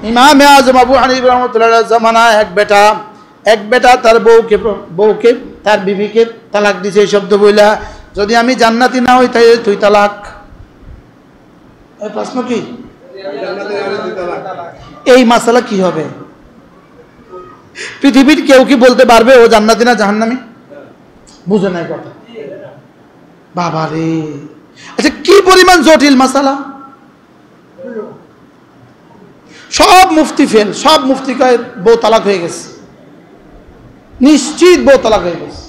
ইমাম আযম আবু হানিফা রাহমাতুল্লাহ জামানায় এক বেটা তার বউকে তার বিবিকে তালাক দিছে এই শব্দ বইলা, যদি আমি জান্নাতি না হই তাই তুই তালাক। এই প্রশ্ন কি? এই মাসালা কি হবে? পৃথিবীর কেউ কি বলতে পারবে ও জান্নাতি না জাহান্নামী? বুঝে নাই কথা বাবা রে। আচ্ছা কি পরিমাণ জটিল মাসালা। সব মুফতি ফেল, সব মুফতি কয় বউ তালাক হয়ে গেছে, নিশ্চিত বউ তালাক হয়ে গেছে।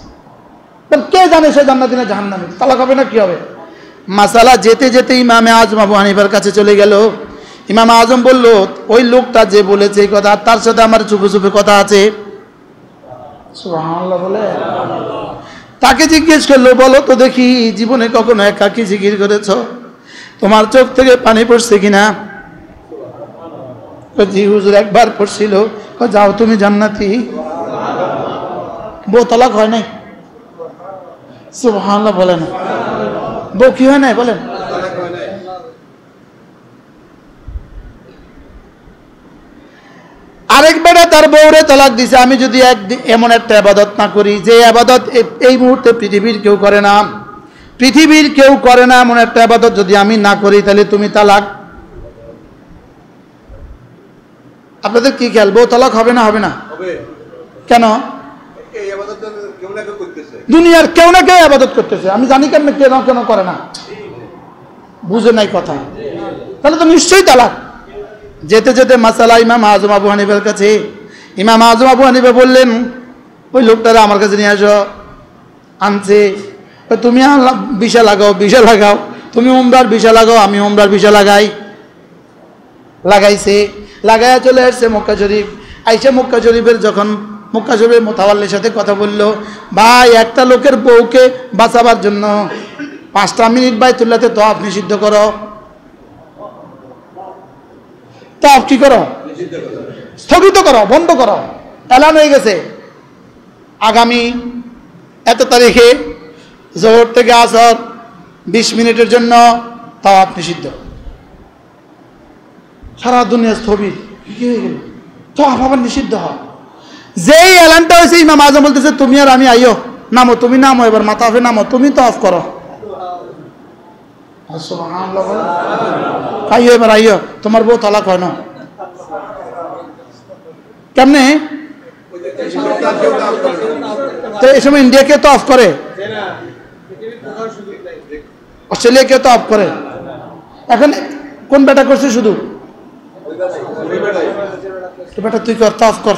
কে জানে সে জান্নাতি না জাহান্নামী, তালাক হবে না কি হবে? মাসালা যেতে যেতে ইমামে আজম আবু হানিফার কাছে চলে গেল। ইমাম আজম বলল, ওই লোকটা যে বলেছে এই কথা তার সাথে আমার চুপে চুপে কথা আছে। সুবহানাল্লাহ বলে তাকে জিজ্ঞেস করলো, বলো তো দেখি জীবনে কখনো একাকী জিকির করেছো? তোমার চোখ থেকে পানি পড়ছে কিনা? জি হুজুর একবার পড়ছিল। যাও তুমি জান্নাতি। বউ তালাক হয় নাই? সুবহানাল্লাহ বলেন। বউ কি হয় নাই বলেন? আরেক বেটা তার বউরে তালাক দিছে, আমি যদি এমন একটা ইবাদত না করি যে ইবাদত এই মুহূর্তে পৃথিবীর কেউ করে না, পৃথিবীর কেউ করে না এমন একটা ইবাদত যদি আমি না করি তাহলে তুমি তালাক। আপনাদের কি খেয়াল, বউ তালাক হবে না হবে না? কেন? দুনিয়ার কেউ না কেউ ইবাদত করতেছে, আমি জানি কেন কেন কেন করে না। বুঝে নাই কথা, তাহলে তো নিশ্চয়ই তালাক। যেতে যেতে মাসালা ইমাম আজম আবু হানিফার কাছে। ইমাম আজম আবু হানিফা বললেন, ওই লোকটারা আমার কাছে নিয়ে আসো। আনছে। তুমি ভিসা লাগাও, তুমি উমরার ভিসা লাগাও, আমি উমরার ভিসা লাগাই। লাগাইছে, লাগাইয়া চলে আসছে মক্কা শরীফ। আইসা মক্কা শরীফের যখন মক্কা শরীফের মোতাওয়াল্লির সাথে কথা বলল, ভাই একটা লোকের বউকে বাঁচাবার জন্য 5টা মিনিট বাইতুল্লাহতে তওয়াফ নিষিদ্ধ করো। তওয়াফ কি করো? স্থগিত করো, বন্ধ করো। এলান হয়ে গেছে আগামী এত তারিখে জোহর থেকে আসর 20 মিনিটের জন্য তওয়াফ নিষিদ্ধ। সারা দুনিয়া স্থবির, কি হয়ে গেল? তওয়াফ আবার নিষিদ্ধ হয়। যেই এলানটা হয়েছে ইমাম আজম বলতেছে, তুমি আর আমি আইও, নামো, তুমি নামো, এবার মাতাফে নামো, তুমি তওয়াফ করো। আইও এবার আইও, তোমার বউ তালাক হয় না। কেমনে? তো এই সময় ইন্ডিয়া কে তো অফ করে, অস্ট্রেলিয়া কে তো অফ করে। এখন কোন বেটা করছে? শুধু বেটা তুই কর, তফ কর,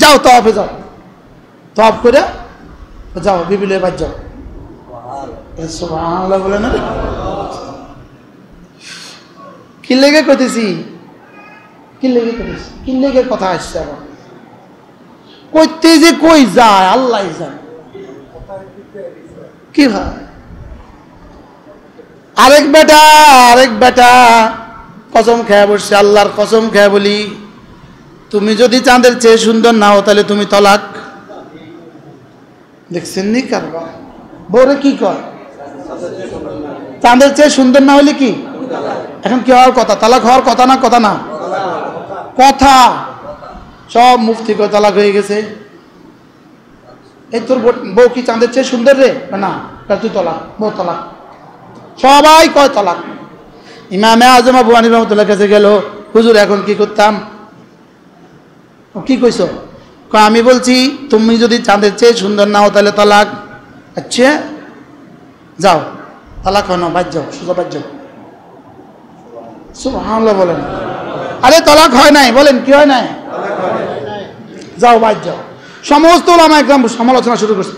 যাও তফে যাও, তফ করে যাও, বিবিলে বাদ যাও। সুবহানাল্লাহ বলে না? কি লেগে কইতেছি, কি লেগে কথা আসছে আবার কইতে যে কই যায় আল্লাহ জানে। কি হয়? আরেক বেটা কসম খেয়ে বসছে, আল্লাহর কসম খেয়ে বলি, তুমি যদি চাঁদের চেয়ে সুন্দর না হও তাহলে তুমি তালাক। দেখছেন নি কারবার? বউরে কি কর? চাঁদের চেয়ে সুন্দর না হলে কি? এখন কি হওয়ার কথা? তালাক হওয়ার কথা না? কথা না কথা। সব মুফতি কয় তালাক হয়ে গেছে। এই তোর বউ কি চাঁদের চেয়ে সুন্দর রে? না, তুই তালাক, বউ তালাক। সবাই কয় তালাক। ইমামে আজম আবু হানিফা রাহমাতুল্লাহ কাছে গেল, হুজুর এখন কি করতাম? কি কইছো? আমি বলছি তুমি যদি চাঁদের চেয়ে সুন্দর না হও তাহলে তালাক। আচ্ছা যাও, তালাক হয় না, বাদ যাও, সোজা বাদ যাও। সুবহানাল্লাহ বলেন। আরে তালাক হয় নাই, বলেন কি হয় নাই? যাও বাদ যাও। সমস্ত ওলামা একরাম সমালোচনা শুরু করছে,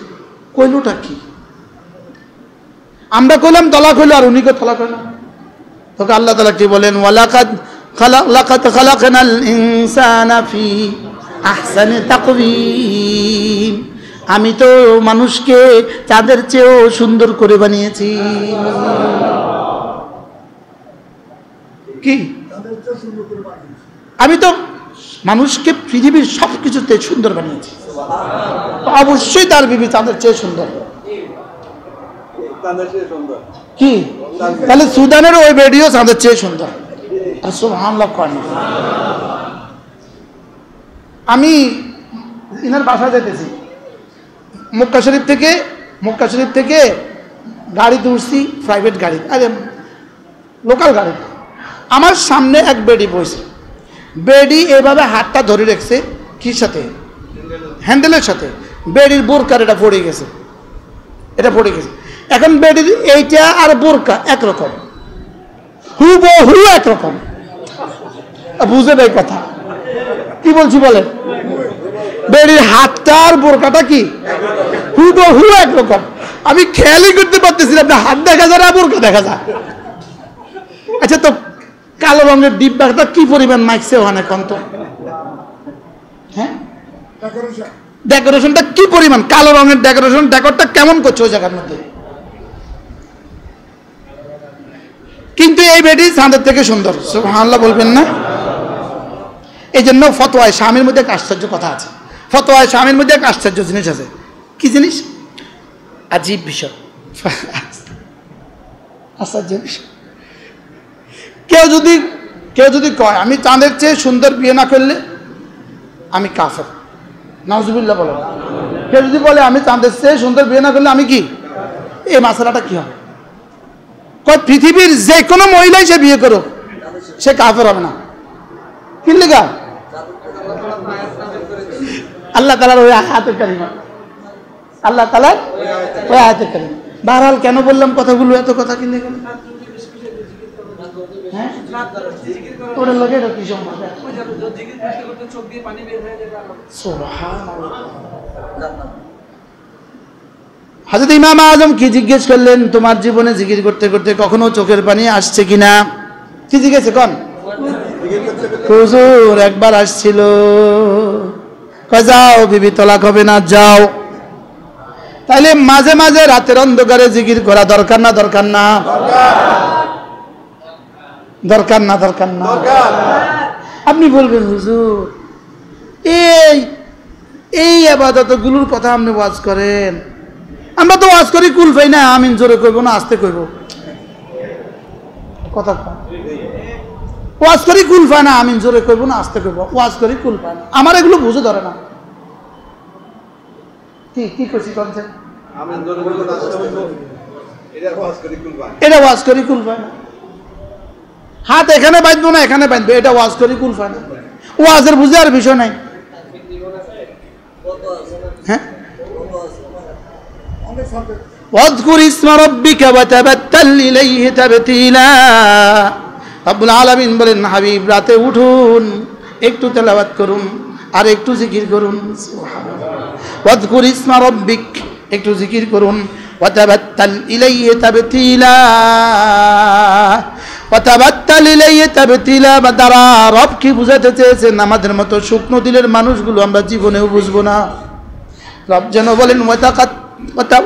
কইলটা কি? আমরা কইলাম তালাক হইলো, আর উনি কই তালাক হয় না। তোকে আল্লাহ তাআলা কি বলেন? ওয়ালাকাদ খালাকনাল ইনসানা ফি আহসানি তাকওয়িম। আমি তো মানুষকে চাঁদের চেয়েও সুন্দর করে বানিয়েছি। কি? আমি তো মানুষকে পৃথিবীর সবকিছুতে সুন্দর বানিয়েছি, তো অবশ্যই তার বিবি চাঁদের চেয়ে সুন্দর। কি? তাহলে সুদানের ওই ভিডিও চাঁদের চেয়ে সুন্দর, সুবহানাল্লাহ কয় না। আমি ইনার বাসায় যেতেছি, মক্কা শরীফ থেকে গাড়িতে উঠছি, প্রাইভেট গাড়ি, আরে লোকাল গাড়ি। আমার সামনে এক বেডি বসে, বেডি এভাবে হাতটা ধরে রেখেছে কি সাথে, হ্যান্ডেলের সাথে। বেডির বোরকার এটা পড়ে গেছে, এখন বেডির এইটা আর বোরকা একরকম, হুবহু একরকম। বুঝে নাই কথা কি বলছি বলেন? বেডির হাতটা আর বোরকাটা কি হুবহু একরকম। আমি খেয়ালই করতে পারতেছিলাম না, হাত দেখা যায় না বোরকা দেখা যায়। আচ্ছা, তো কালো রঙের ডিব্বাটা কি পরিমাণ মাইকছে ওখানে কন্ত? হ্যাঁ, ডেকোরেশনটা কি পরিমাণ, কালো রঙের ডেকোরেশন, ডেকোরটা কেমন করছে ওই জায়গার মধ্যে। কিন্তু এই বেডি চাঁদের থেকে সুন্দর, সুবহানাল্লাহ বলবেন না? এই জন্য ফতোয়ায় স্বামীর মধ্যে এক আশ্চর্য কথা আছে, ফতোয়ায় স্বামীর মধ্যে এক আশ্চর্য জিনিস আছে। কি জিনিস? আজীব বিষয়, আশ্চর্য বিষয়। কেউ যদি কয় আমি চাঁদের চেয়ে সুন্দর বিয়ে না করলে আমি কাফের, নাউজুবিল্লাহ বলে। কেউ যদি বলে আমি চাঁদের চেয়ে সুন্দর বিয়ে না করলে আমি কি, এই মাসালাটা কি হবে? কয় পৃথিবীর যে কোনো মহিলাই সে বিয়ে করুক, সে কাফের হবে না। কি লেখা? আল্লাহ তাআলার ওই আয়াতে কারিমা, আল্লাহ তাআলার ওই আয়াতে কারিমা। বহরহাল কেন বললাম কথাগুলো, এত কথা কি লেখা? হ্যাঁ, ওর লগে এটা কি সম্পর্ক? হযরত ইমাম আজম কি জিজ্ঞেস করলেন, তোমার জীবনে জিকির করতে করতে কখনো চোখের পানি আসছে কিনা? কি জিজ্ঞেস কন? হুজুর একবার আসছিল। যাও বিবি, তলাক হবে না, যাও। তাইলে মাঝে মাঝে রাতের অন্ধকারে জিকির করা দরকার না দরকার না? দরকার না দরকার না? আপনি বলবেন হুজুর এই ইবাদতগুলোর কথা আপনি ওয়াজ করেন, আমরা তো ওয়াজ করি কুল পাই না, আমিন জোরে কইব না আস্তে কইব? কথা ওয়াজ করি কুল পায় না, আমিন জোরে কইব না আস্তে কইব? ওয়াজ করি কুল পায় না, আমার এগুলো বুঝে ধরে না। কি করছি কনছে? এটা ওয়াজ করি কুল পায় না। হাত এখানে বাঁধবো না এখানে বাঁধবে, এটা ওয়াজ করি কুল পায় না। ওয়াজের বুঝে আর বিষয় নাই। হ্যাঁ, ওয়াযকুর ইসমা রাব্বিকা ওয়া তাবাত্তাল ইলাইহি তাবতীলা। রব্বুল আলামিন বলেন, হাবিব রাতে উঠুন, একটু তেলাওয়াত করুন আর একটু জিকির করুন। সুবহানাল্লাহ। ওয়াযকুর ইসমা রাব্বিক, একটু জিকির করুন। ওয়া তাবাত্তাল ইলাইহি তাবতীলা, ওয়া তাবাত্তাল ইলাইহি তাবতীলা। বাদারা রব কি বুঝাতে চেয়েছেন? আমাদের মতো শুকনো দিলের মানুষগুলো আমরা জীবনেও বুঝবো না। রব যেন বলেন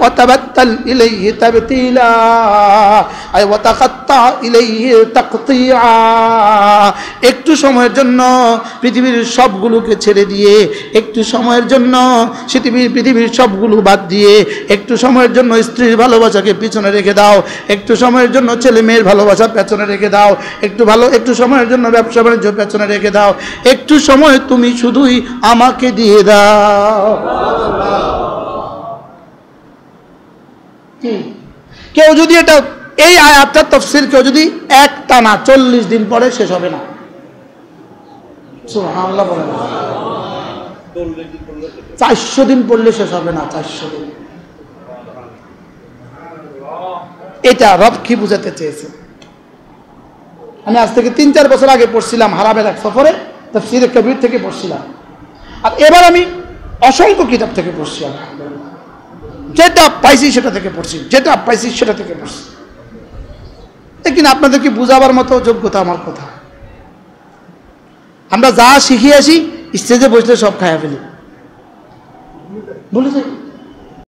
وتبتل إليه تبتيلا أي وتقطع إليه تقطيعا। একটু সময়ের জন্য পৃথিবীর সবগুলোকে ছেড়ে দিয়ে, একটু সময়ের জন্য পৃথিবীর সবগুলো বাদ দিয়ে, একটু সময়ের জন্য স্ত্রীর ভালোবাসাকে পিছনে রেখে দাও, একটু সময়ের জন্য ছেলে মেয়ের ভালোবাসা পেছনে রেখে দাও, একটু সময়ের জন্য ব্যবসা বাণিজ্য পেছনে রেখে দাও, একটু সময় তুমি শুধুই আমাকে দিয়ে দাও। কেউ যদি এই আয়াতটার তাফসীর কেউ যদি এক টানা 40 দিন পরে শেষ হবে না। সুবহানাল্লাহ বলেন। 400 দিন পড়লে শেষ হবে না, 400 দিন। এটা রব কি বুঝাতে চেয়েছে? আমি আজ থেকে 3-4 বছর আগে পড়ছিলাম, হারামের এক সফরে তাফসীরে কবির থেকে পড়ছিলাম, আর এবার আমি অসংখ্য কিতাব থেকে পড়ছি। যেটা পাইছি সেটা থেকে পড়ছি, যেটা পাইছি সেটা থেকে পড়ছি। কিন্তু আপনাদেরকে বুঝাবার মতো যোগ্যতা আমার কথা। আমরা যা শিখিয়ে আসি স্টেজে বসলে সব খাইয়া ফেলি, বলে যাই।